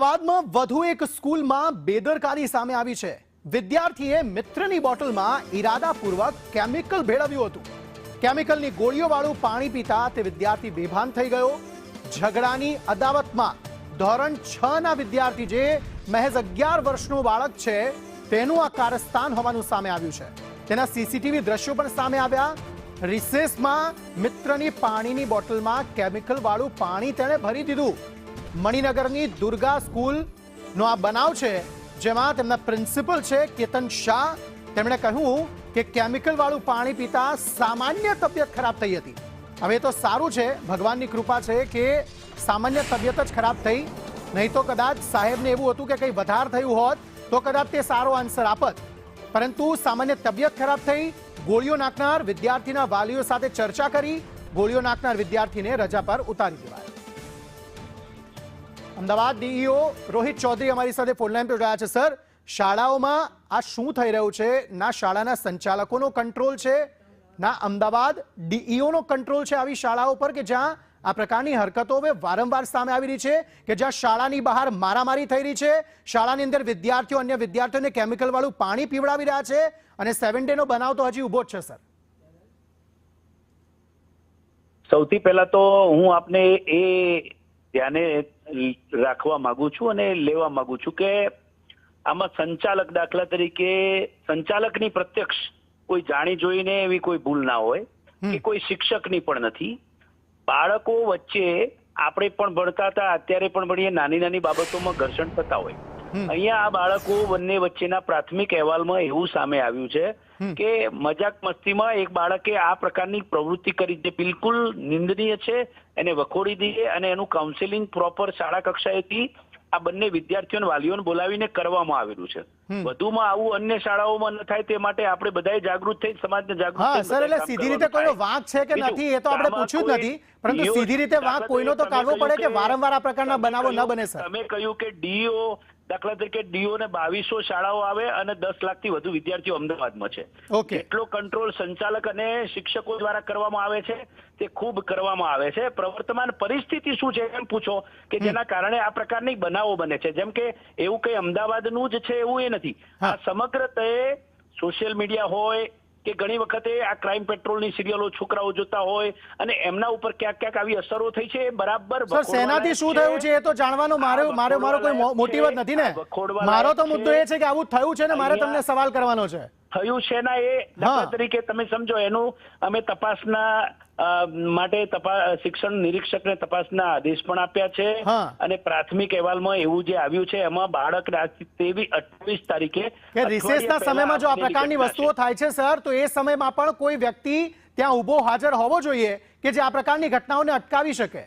અમદાવાદમાં વધુ એક સ્કૂલમાં બેદરકારી સામે આવી છે। વિદ્યાર્થીએ મિત્રની બોટલમાં ઇરાદાપૂર્વક કેમિકલ ભેળવ્યું હતું। કેમિકલની ગોળીઓવાળું પાણી પીતા તે વિદ્યાર્થી બેભાન થઈ ગયો। ઝઘડાની અદાવતમાં ધોરણ 6 ના વિદ્યાર્થી જે મહેજ 11 વર્ષનો બાળક છે તેનું આ કારસ્તાન હોવાનું સામે આવ્યું છે। તેના સીસીટીવી દ્રશ્યો પણ સામે આવ્યા। રિસેસમાં મિત્રની પાણીની બોટલમાં કેમિકલવાળું પાણી તેણે ભરી દીધું। મણિનગરની દુર્ગા સ્કૂલનો આ બનાવ છે, જેમાં તેમના પ્રિન્સિપલ છે કેતન શાહ। તેમણે કહ્યું કે કેમિકલવાળું પાણી પીતા સામાન્ય તબિયત ખરાબ થઈ હતી। હવે તો સારું છે, ભગવાનની કૃપા છે કે સામાન્ય તબિયત જ ખરાબ થઈ, નહીં તો કદાચ સાહેબને એવું હતું કે કંઈ વધારે થયું હોત તો કદાચ તે સારો આન્સર આપત, પરંતુ સામાન્ય તબિયત ખરાબ થઈ। ગોળીઓ નાખનાર વિદ્યાર્થીના વાલીઓ સાથે ચર્ચા કરી ગોળીઓ નાખનાર વિદ્યાર્થીને રજા પર ઉતારી દેવાયો। અમદાવાદ ડીઈઓ રોહિત ચૌધરી અમારી સાથે ફોનલાઈન પર જોડાયા છે। સર, શાળાઓમાં આ શું થઈ રહ્યું છે? ના શાળાના સંચાલકોનો કંટ્રોલ છે, ના અમદાવાદ ડીઈઓનો કંટ્રોલ છે આવી શાળાઓ પર કે જ્યાં આ પ્રકારની હરકતો હવે વારંવાર સામે આવી રહી છે, કે જ્યાં શાળાની બહાર મારામારી થઈ રહી છે, શાળાની અંદર વિદ્યાર્થીઓ અન્ય વિદ્યાર્થીઓને કેમિકલ વાળું પાણી પીવડાવી રહ્યા છે, અને 7 ડે નો બનાવ તો હજી ઉભો જ છે। સર, સૌથી પહેલા તો હું આપને એ ધ્યાને રાખવા માંગુ છું અને લેવા માંગુ છું કે આમાં સંચાલક, દાખલા તરીકે સંચાલકની પ્રત્યક્ષ કોઈ જાણી જોઈને એવી કોઈ ભૂલ ના હોય કે કોઈ શિક્ષકની પણ નથી। બાળકો વચ્ચે આપણે પણ ભણતા હતા, અત્યારે પણ ભણીએ, નાની નાની બાબતોમાં ઘર્ષણ થતા હોય। અહીંયા આ બાળકો બંને વચ્ચેના પ્રાથમિક અહેવાલમાં એવું સામે આવ્યું છે કે મજાક મસ્તીમાં એક બાળકે આ પ્રકારની પ્રવૃત્તિ કરી જે બિલકુલ નિંદનીય છે, એને વખોડી દઈએ અને એનું કાઉન્સેલિંગ પ્રોપર શાળા કક્ષાએથી આ બંને વિદ્યાર્થીઓને વાલીઓને બોલાવીને કરવામાં આવેલું છે। વધુમાં આવું અન્ય શાળાઓમાં ન થાય તે માટે આપણે બધાએ જાગૃત થઈ સમાજને જાગૃત હા સર, એટલે સીધી રીતે કોઈનો વાંક છે કે નથી એ તો આપણે પૂછ્યું જ નથી, પરંતુ સીધી રીતે વાંક કોઈનો તો કાઢવો પડે કે વારંવાર આ પ્રકારના બનાવો ન બને। સર, તમે કહ્યું કે ડીઓ, દાખલા તરીકે ડીઓ ને 2200 શાળાઓ આવે અને 10 લાખથી વધુ વિદ્યાર્થીઓ અમદાવાદમાં છે। એટલો કંટ્રોલ સંચાલક અને શિક્ષકો દ્વારા કરવામાં આવે છે, તે ખૂબ કરવામાં આવે છે। પ્રવર્તમાન પરિસ્થિતિ શું છે એમ પૂછો કે જેના કારણે આ પ્રકારની બનાવો બને છે। જેમ કે એવું કઈ અમદાવાદનું જ છે એવું એ નથી, આ સમગ્ર તે સોશિયલ મીડિયા હોય કે ઘણી વખતે આ ક્રાઇમ પેટ્રોલની સિરિયલો છોકરાઓ જોતા હોય અને એમના ઉપર ક્યાંક ક્યાંક આવી અસરો થઈ છે, બરાબર। સર, સેનાથી શું થયું છે એ તો જાણવાનો મારો કોઈ મોટિવ જ નથી ને। મારો તો મુદ્દો એ છે કે આવું થયું છે ને મારે તમને સવાલ કરવાનો છે। થયું છે ના એ દાખલા તરીકે તમે સમજો, એનું અમે તપાસના માટે શિક્ષણ નિરીક્ષકને તપાસના આદેશ પણ આપ્યા છે અને પ્રાથમિક અહેવાલમાં એવું જે આવ્યું છે એમાં બાળક 28 તારીખે રિસેસના સમયમાં જો આ પ્રકારની વસ્તુઓ થાય છે સર, તો એ સમયમાં પણ કોઈ વ્યક્તિ ત્યાં ઉભો હાજર હોવો જોઈએ કે જે આ પ્રકારની ઘટનાઓને અટકાવી શકે।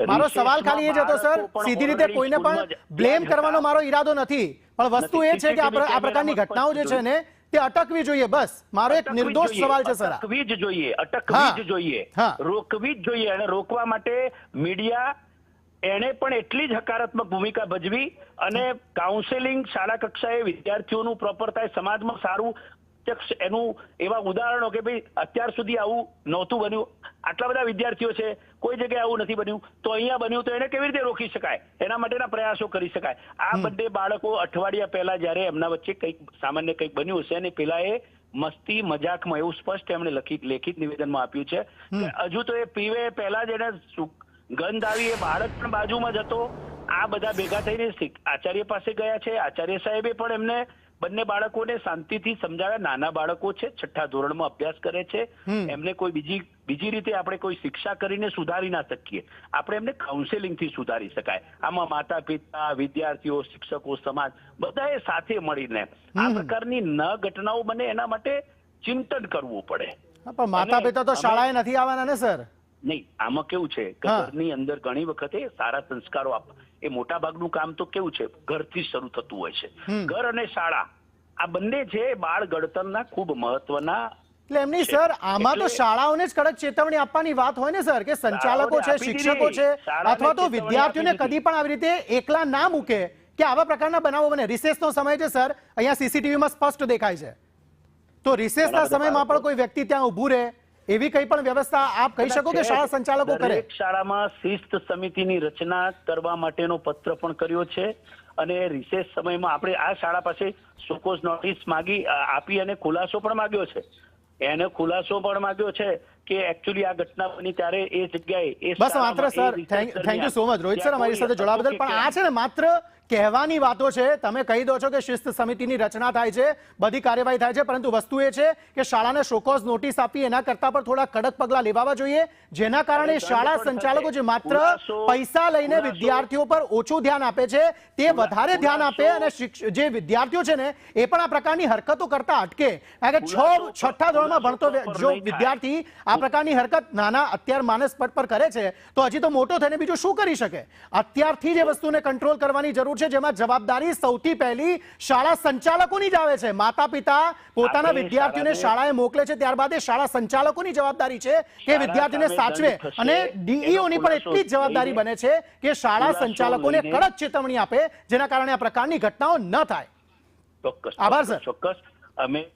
મારો સવાલ ખાલી એ જ હતો સર, સીધી રીતે કોઈને પણ બ્લેમ કરવાનો મારો ઈરાદો નથી, પણ વસ્તુ એ છે કે આ પ્રકારની ઘટનાઓ જે છે ને તે અટકવી જોઈએ। બસ મારો એક નિર્દોષ સવાલ છે સર। અટકવી જ જોઈએ, રોકવી જ જોઈએ, અને રોકવા માટે મીડિયા એને પણ એટલી જ હકારાત્મક ભૂમિકા ભજવી અને કાઉન્સેલિંગ શાળા કક્ષાએ વિદ્યાર્થીઓનું પ્રોપર થાય, સમાજમાં સારું એનું એવા ઉદાહરણો કે ભાઈ અત્યાર સુધી આવું નહોતું બન્યું, આટલા બધા વિદ્યાર્થીઓ છે, કોઈ જગ્યાએ આવું નથી બન્યું, તો અહીંયા બન્યું તો એને કેવી રીતે રોકી શકાય, એના માટેના પ્રયાસો કરી શકાય। આ બંને બાળકો અઠવાડિયા પહેલા જ્યારે એમના વચ્ચે કંઈક સામાન્ય કંઈક બન્યું હશે અને પેલા એ મસ્તી મજાકમાં એવું સ્પષ્ટ એમણે લેખિત નિવેદનમાં આપ્યું છે કે હજુ તો એ પીવે પહેલા જ એને ગંધ આવી, એ બાળક પણ બાજુમાં જ હતો। આ બધા ભેગા થઈને આચાર્ય પાસે ગયા છે, આચાર્ય સાહેબે પણ એમને બંને બાળકોને શાંતિથી સમજાવ્યા। નાના બાળકો છે, 6ઠ્ઠા ધોરણમાં અભ્યાસ કરે છે, એમને કોઈ બીજી રીતે આપણે કોઈ શિક્ષા કરીને સુધારી ના શકીએ, આપણે એમને કાઉન્સેલિંગથી સુધારી શકાય। આમાં માતા પિતા, વિદ્યાર્થીઓ, શિક્ષકો, સમાજ બધાએ સાથે મળીને આ પ્રકારની ન ઘટનાઓ બને એના માટે ચિંતન કરવું પડે। પણ માતા પિતા તો શાળાએ નથી આવવાના ને સર? નહીં, આમાં કેવું છે કે ઘરની અંદર ઘણી વખતે સારા સંસ્કારો આપવા, એ મોટા ભાગનું કામ તો કેવું છે ઘરથી શરૂ થતું હોય છે। ઘર અને શાળા આ બંને છે બાળ ઘડતરના ખૂબ મહત્વના। એટલે એમની સર આમાં તો શાળાઓને જ કડક ચેતવણી આપવાની વાત હોય ને સર, કે સંચાલકો છે, શિક્ષકો છે, અથવા તો વિદ્યાર્થીઓને કદી પણ આવી રીતે એકલા ના મૂકે કે આવા પ્રકારના બનાવો બને। રિસેસનો સમય છે સર, અહીંયા સીસીટીવીમાં સ્પષ્ટ દેખાય છે, તો રિસેસના સમયમાં પણ કોઈ વ્યક્તિ ત્યાં ઊભું રહે એવી કઈ પણ વ્યવસ્થા આપ કહી શકો કે શાળા સંચાલકો કરે? દરેક શાળામાં શિસ્ત સમિતિની રચના કરવા માટેનો પત્ર પણ કર્યો છે અને રિસેસ સમયમાં આપણે આ શાળા પાસે શોકોઝ નોટિસ આપી અને ખુલાસો પણ માંગ્યો છે. એને ખુલાસો પણ માંગ્યો છે કે એકચ્યુઅલી આ ઘટના બની ત્યારે એ જગ્યાએ બસ માત્ર sir thank you so much Rohit sir અમારી સાથે જોડાવા બદલ. પણ આ છે ને માત્ર કહેવાની વાતો છે. તમે કહી દો છો કે શિસ્ત સમિતિની રચના થાય છે, બધી કાર્યવાહી થાય છે, પરંતુ વસ્તુ એ છે કે શાળાને શોકોઝ નોટિસ આપી એના કરતા પણ થોડા કડક પગલા લેવા જોઈએ, જેના કારણે શાળા સંચાલકો જે માત્ર પૈસા લઈને વિદ્યાર્થીઓ પર ઓછું ધ્યાન આપે છે તે વધારે ધ્યાન આપે અને જે વિદ્યાર્થીઓ છે ને એ પણ આ પ્રકારની હરકતો કરતા અટકે. કારણ કે 6ઠ્ઠા ધોરણમાં ભણતો જો વિદ્યાર્થી આ પ્રકારની હરકત નાના અત્યાર માનસ પટ પર કરે છે તો હજી તો મોટો થઈને બીજું શું કરી શકે? અત્યારથી જે વસ્તુને કંટ્રોલ કરવાની જરૂર છે, જેમાં જવાબદારી સૌથી પહેલી શાળા સંચાલકોની જ આવે છે. માતા પિતા પોતાના વિદ્યાર્થીઓને શાળાએ મોકલે છે, ત્યારબાદ એ શાળા સંચાલકોની જવાબદારી છે કે વિદ્યાર્થીને સાચવે, અને ડીઈઓની પણ એટલી જ જવાબદારી બને છે કે શાળા સંચાલકોને કડક ચેતવણી આપે, જેના કારણે આ પ્રકારની ઘટનાઓ ન થાય. ચોક્કસ આભાર સર. ચોક્કસ અમે